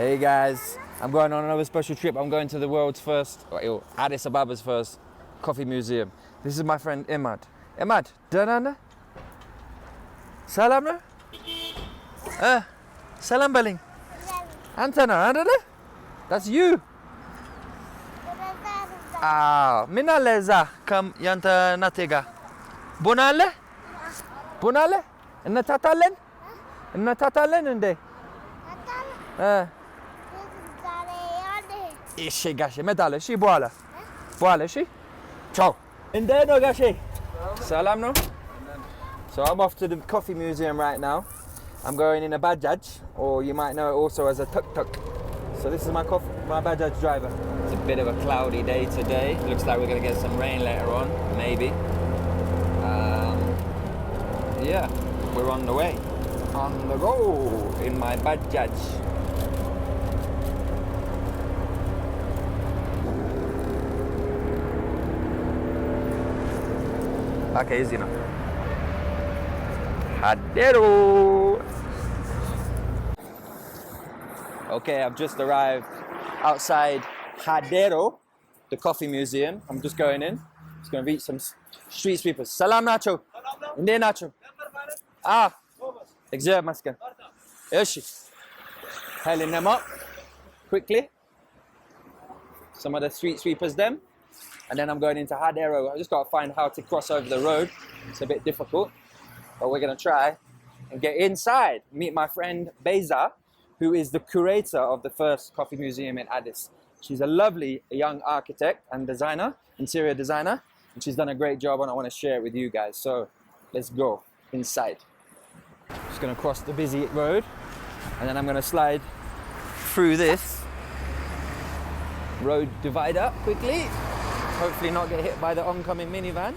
Hey guys, I'm going on another special trip. I'm going to the world's first, Addis Ababa's first coffee museum. This is my friend Imad. Imad, danana? Salam na? Salam baling. Antana, adada? That's you. Mina leza kam yanta natega. Bunale? Bunale? Inna tatalen? Inna tatalen inde? Ishe gashe medale shi boala. Boala shi. Ciao. Inde no gashe. Salam no. So I'm off to the coffee museum right now. I'm going in a Bajaj, or you might know it also as a tuk-tuk. So this is my Bajaj driver. It's a bit of a cloudy day today. Looks like we're gonna get some rain later on, maybe. Yeah, we're on the way. On the go in my Bajaj. Okay, easy now. Hadero! Okay, I've just arrived outside Hadero, the coffee museum. I'm just going in. Just going to meet some street sweepers. Salam Nacho. Inde Nacho. Exert maskan. Yoshi. Hailing them up quickly. Some of the street sweepers them. And then I'm going into Hadero. I just got to find how to cross over the road. It's a bit difficult, but we're going to try and get inside. Meet my friend Beza, who is the curator of the first coffee museum in Addis. She's a lovely young architect and designer, interior designer, and she's done a great job, and I want to share it with you guys. So let's go inside. Just going to cross the busy road, and then I'm going to slide through this road divider quickly. Hopefully not get hit by the oncoming minivan.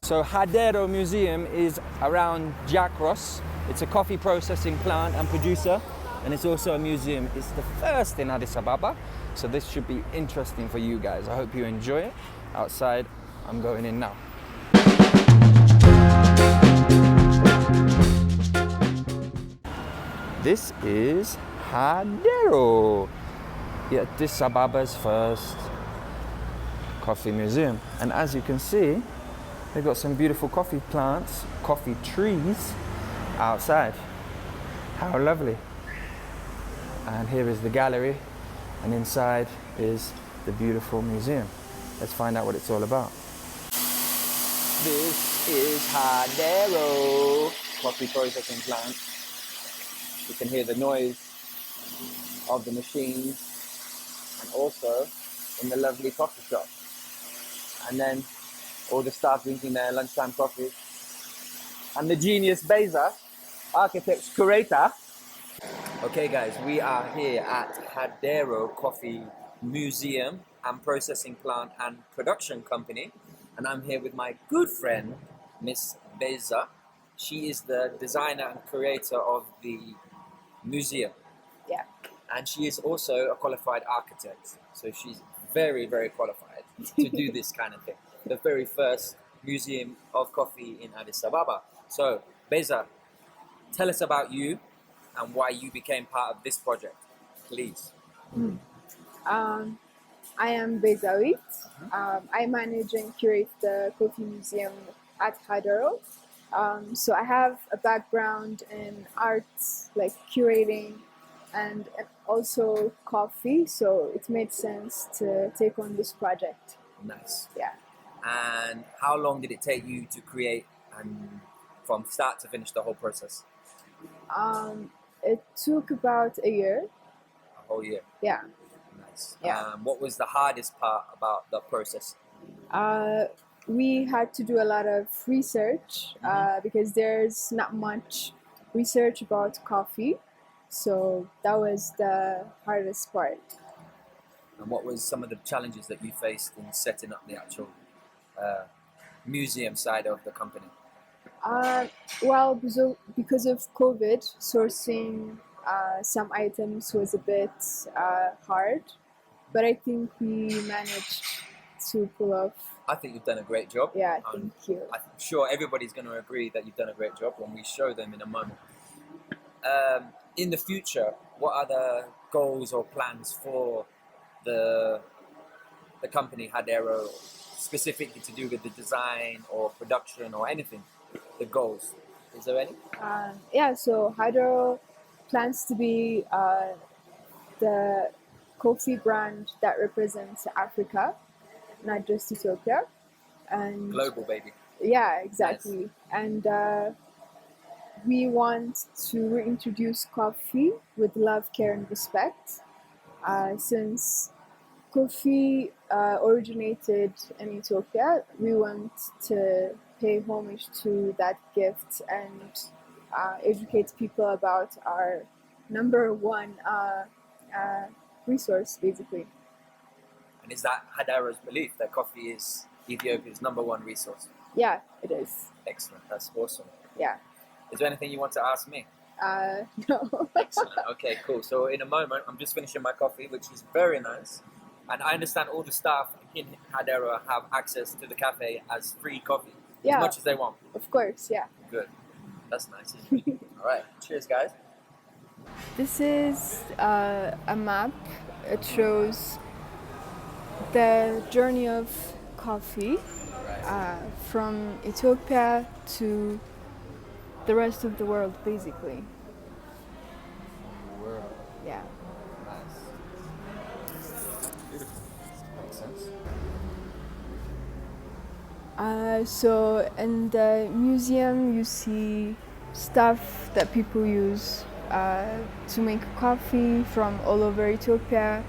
So Hadero Museum is around Jakros. It's a coffee processing plant and producer, and it's also a museum. It's the first in Addis Ababa, so this should be interesting for you guys. I hope you enjoy it. Outside, I'm going in now. This is Hadero, Addis Ababa's first coffee museum, and as you can see, they've got some beautiful coffee plants, coffee trees outside. How lovely. And here is the gallery, and inside is the beautiful museum. Let's find out what it's all about. This is Hadero coffee processing plant. You can hear the noise of the machines, and also in the lovely coffee shop. And then all the staff drinking their lunchtime coffee. And the genius Beza, architect's curator. Okay guys, we are here at Hadero Coffee Museum and Processing Plant and Production Company. And I'm here with my good friend, Miss Beza. She is the designer and curator of the museum. Yeah. And she is also a qualified architect. So she's very, very qualified to do this kind of thing. The very first museum of coffee in Addis Ababa. So, Beza, tell us about you and why you became part of this project, please. I am Beza. I manage and curate the coffee museum at Hadero. So I have a background in arts, like curating, and also coffee, so it made sense to take on this project. Nice. Yeah. And how long did it take you to create and from start to finish the whole process? It took about a year. A whole year? Yeah. Nice. Yeah. What was the hardest part about the process? We had to do a lot of research because there's not much research about coffee. So that was the hardest part. And what was some of the challenges that you faced in setting up the actual museum side of the company? Well, because of COVID, sourcing some items was a bit hard, but I think we managed to pull off. I think you've done a great job. Yeah, thank you. I'm sure everybody's going to agree that you've done a great job when we show them in a moment. in the future, what are the goals or plans for the company Hadero, specifically to do with the design or production or anything? The goals, is there any? Yeah, so Hadero plans to be the coffee brand that represents Africa, not just Ethiopia. And Global, baby. yeah, exactly. And we want to reintroduce coffee with love, care, and respect. Since coffee originated in Ethiopia, we want to pay homage to that gift and educate people about our number one resource, basically. And is that Hadero's belief that coffee is Ethiopia's #1 resource? Yeah, it is. Excellent, that's awesome. Yeah. Is there anything you want to ask me? No. Excellent. Okay, cool. So in a moment, I'm just finishing my coffee, which is very nice. And I understand all the staff in Hadero have access to the cafe as free coffee, Yeah. as much as they want. Of course, yeah. Good. That's nice. All right. Cheers, guys. This is a map. It shows the journey of coffee from Ethiopia to the rest of the world, basically. World. Yeah. Nice. Beautiful. Makes sense. So in the museum, you see stuff that people use to make coffee from all over Ethiopia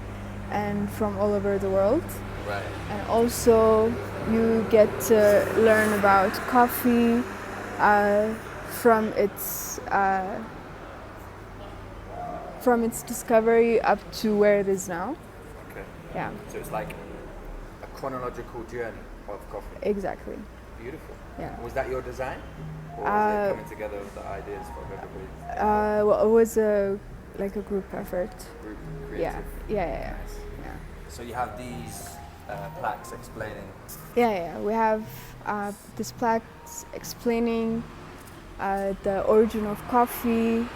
and from all over the world. Right. And also, you get to learn about coffee from its discovery up to where it is now. Okay. Yeah, So it's like a chronological journey of coffee. exactly. Beautiful. Yeah. Was that your design? Or was it coming together with the ideas from everybody? Well, it was like a group effort. Group Yeah, creative. yeah. So you have these plaques explaining. Yeah. We have this plaques explaining the origin of coffee,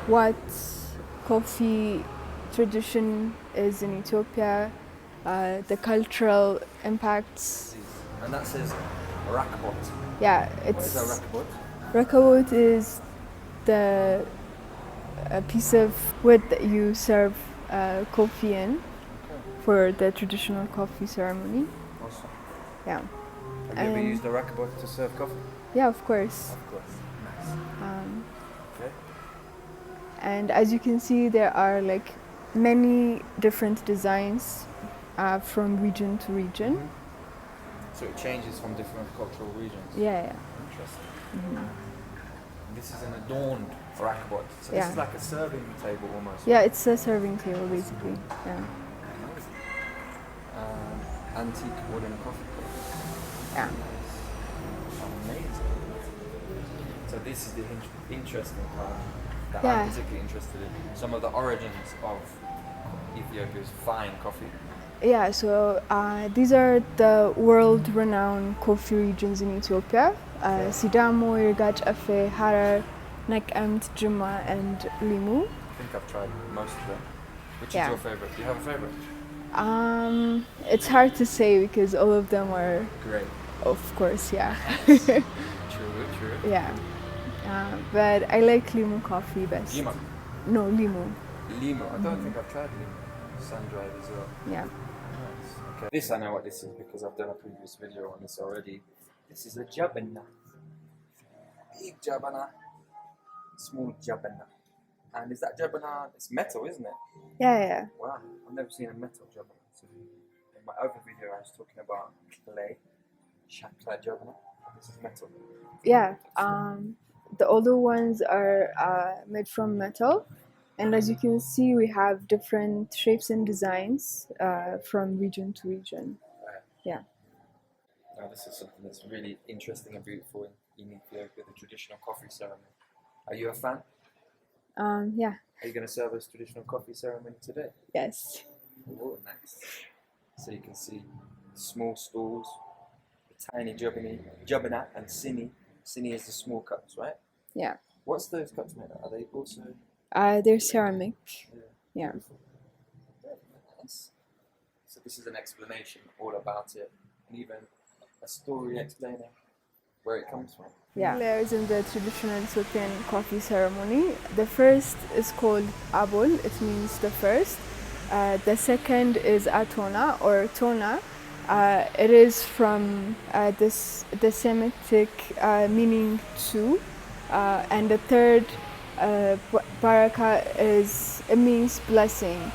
what coffee tradition is in Ethiopia, the cultural impacts. And that says rakbot. Yeah, What is a it's rakbot? rakawut is a piece of wood that you serve coffee in for the traditional coffee ceremony. Awesome. Yeah. Have you ever used a rakbot to serve coffee? Yeah, of course. Of course. Nice. Okay. And as you can see, there are like many different designs from region to region. So it changes from different cultural regions. Yeah. Interesting. This is an adorned rakbot. So this is like a serving table almost. Yeah, it's a serving table basically. Yeah. Antique wooden coffee cup. Yeah. Amazing. So this is the interesting part that Yeah. I'm particularly interested in. Some of the origins of Ethiopia's fine coffee. Yeah, so these are the world-renowned coffee regions in Ethiopia. Sidamo, Yirga Cafe, Harar, Naqamt, Jimma, and Limu. I think I've tried most of them. Which is Yeah. your favorite? Do you have a favorite? It's hard to say because all of them are, Great. of course, yeah. True. Yeah. But I like Limu coffee best. Lima. No, Limu. Lima. I don't think I've tried Lima. Sun-dried as well. Yeah. Nice. Okay. This I know what this is because I've done a previous video on this already. This is a jabana. Big jabana. Small jabana. And is that jabana? It's metal, isn't it? Yeah. Wow. I've never seen a metal jabana. So in my other video, I was talking about clay. Shakla jabana. This is metal. Yeah. The older ones are made from metal. And as you can see, we have different shapes and designs from region to region. Yeah. Now this is something that's really interesting and beautiful in Ethiopia, the traditional coffee ceremony. Are you a fan? Yeah. Are you going to serve us traditional coffee ceremony today? Yes. Oh, nice. So you can see small stools, the tiny jabana and sini. Sini is the small cups, right? Yeah. What's those cups made of? Are they also... They're ceramic. Yeah. Nice. So this is an explanation all about it, and even a story explaining where it comes from. Yeah. Layers in the traditional Ethiopian coffee ceremony. The first is called abol. It means the first. The second is atona or tona. It is from the Semitic meaning two. And the third, baraka, it means blessing.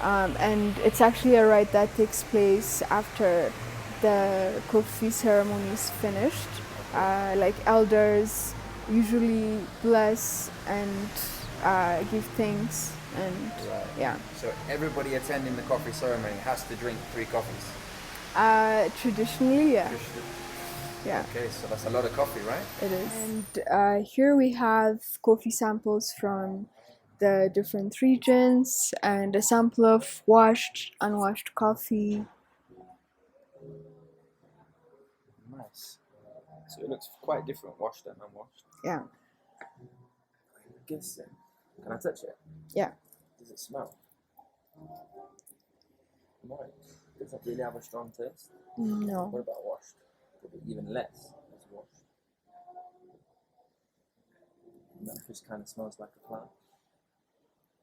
And it's actually a rite that takes place after the coffee ceremony is finished. Like elders usually bless and give thanks and yeah. So everybody attending the coffee ceremony has to drink 3 coffees. Traditionally, yeah. Yeah. Okay, so that's a lot of coffee, right? It is. And here we have coffee samples from the different regions and a sample of washed, unwashed coffee. Nice. So it looks quite different, washed and unwashed. Yeah. I'm guessing. Can I touch it? Yeah. Does it smell? No. It doesn't really have a strong taste. No. What about washed? Probably even less as washed. That just kind of smells like a plant.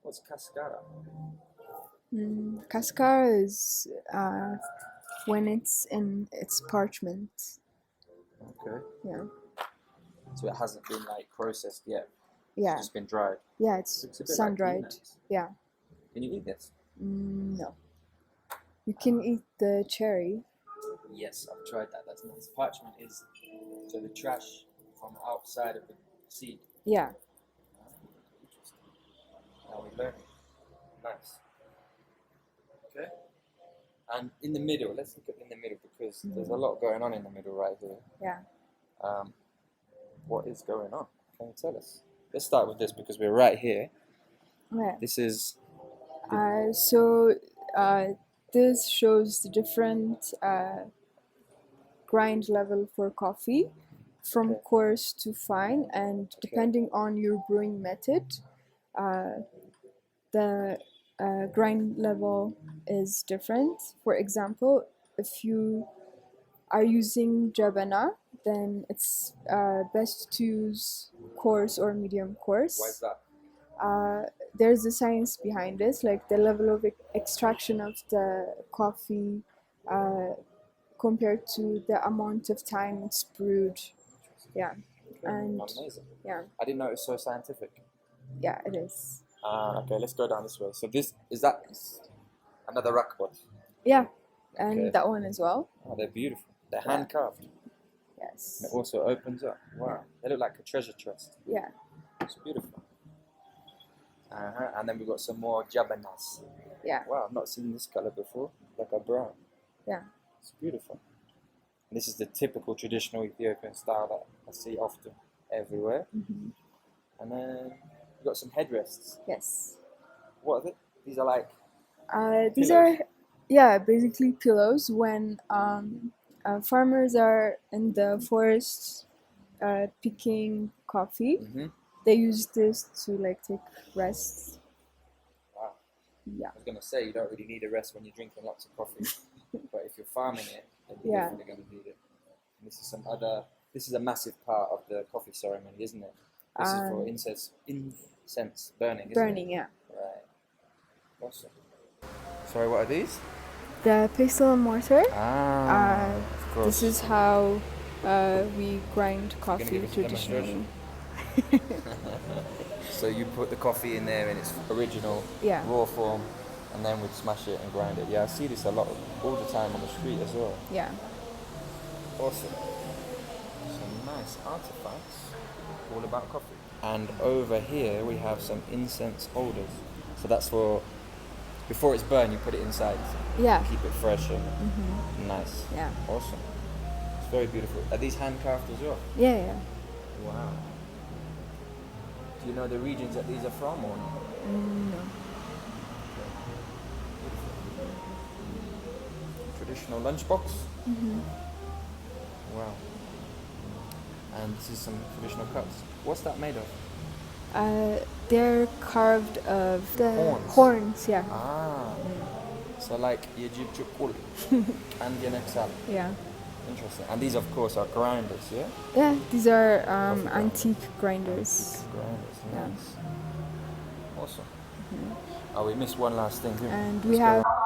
What's cascara? Cascara is when it's in its parchment. Okay. Yeah. So it hasn't been like processed yet. Yeah. It's just been dried. Yeah, it's a bit sun like dried. peanuts. Yeah. Can you eat this? No. You can eat the cherry. Yes, I've tried that. That's nice. Parchment is so the trash from outside of the seed. Yeah. Interesting. Now we learn. Nice. Okay. And in the middle, let's look at in the middle because there's a lot going on in the middle right here. Yeah. What is going on? Can you tell us? Let's start with this because we're right here. Yeah. This is. This shows the different grind level for coffee from coarse to fine, and depending on your brewing method, the grind level is different. For example, if you are using jabana, then it's best to use coarse or medium coarse. Why is that? There's a science behind this, like the level of extraction of the coffee compared to the amount of time it's brewed. Yeah. And amazing. yeah. I didn't know it was so scientific. Yeah, it is. Okay, let's go down this way. So this is that another rakbot. Yeah, and that one as well. Oh, they're beautiful. They're hand carved. Yes. And it also opens up. Wow, they look like a treasure chest. Yeah. It's beautiful. And then we've got some more jabanas. Yeah. Wow, I've not seen this color before. Like a brown. Yeah. It's beautiful. And this is the typical traditional Ethiopian style that I see often everywhere. Mm-hmm. And then we've got some headrests. Yes. What are they? These are like. These pillows. are basically pillows when farmers are in the forest picking coffee. Mm-hmm. They use this to like take rests. Wow. Yeah. I was gonna say you don't really need a rest when you're drinking lots of coffee, but if you're farming it, then you're Yeah. definitely gonna need it. And this is a massive part of the coffee ceremony, isn't it? This is for incense burning. Burning, isn't it? yeah. Right. Awesome. Sorry, what are these? The pestle and mortar. Of course. This is how we grind coffee give us a traditionally. So you put the coffee in there in its original raw form, and then we'd smash it and grind it. Yeah, I see this a lot all the time on the street as well. Yeah. Awesome. Some nice artifacts all about coffee. And over here we have some incense holders. So that's for before it's burned, you put it inside. Yeah. Keep it fresh and nice. Yeah. Awesome. It's very beautiful. Are these hand carved as well? Yeah, yeah. Wow. Do you know the regions that these are from or not? No. Traditional lunchbox? Mm-hmm. Wow. And this is some traditional cups. What's that made of? They're carved of the Horns. horns, yeah. Ah, so like Yejibchukul and Yenexal. Yeah. Interesting. And these, of course, are grinders, yeah? Yeah, these are Coffee grinder. antique grinders. Antique grinders, Yeah. nice. Awesome. Oh, we missed one last thing. And Let's we go have around.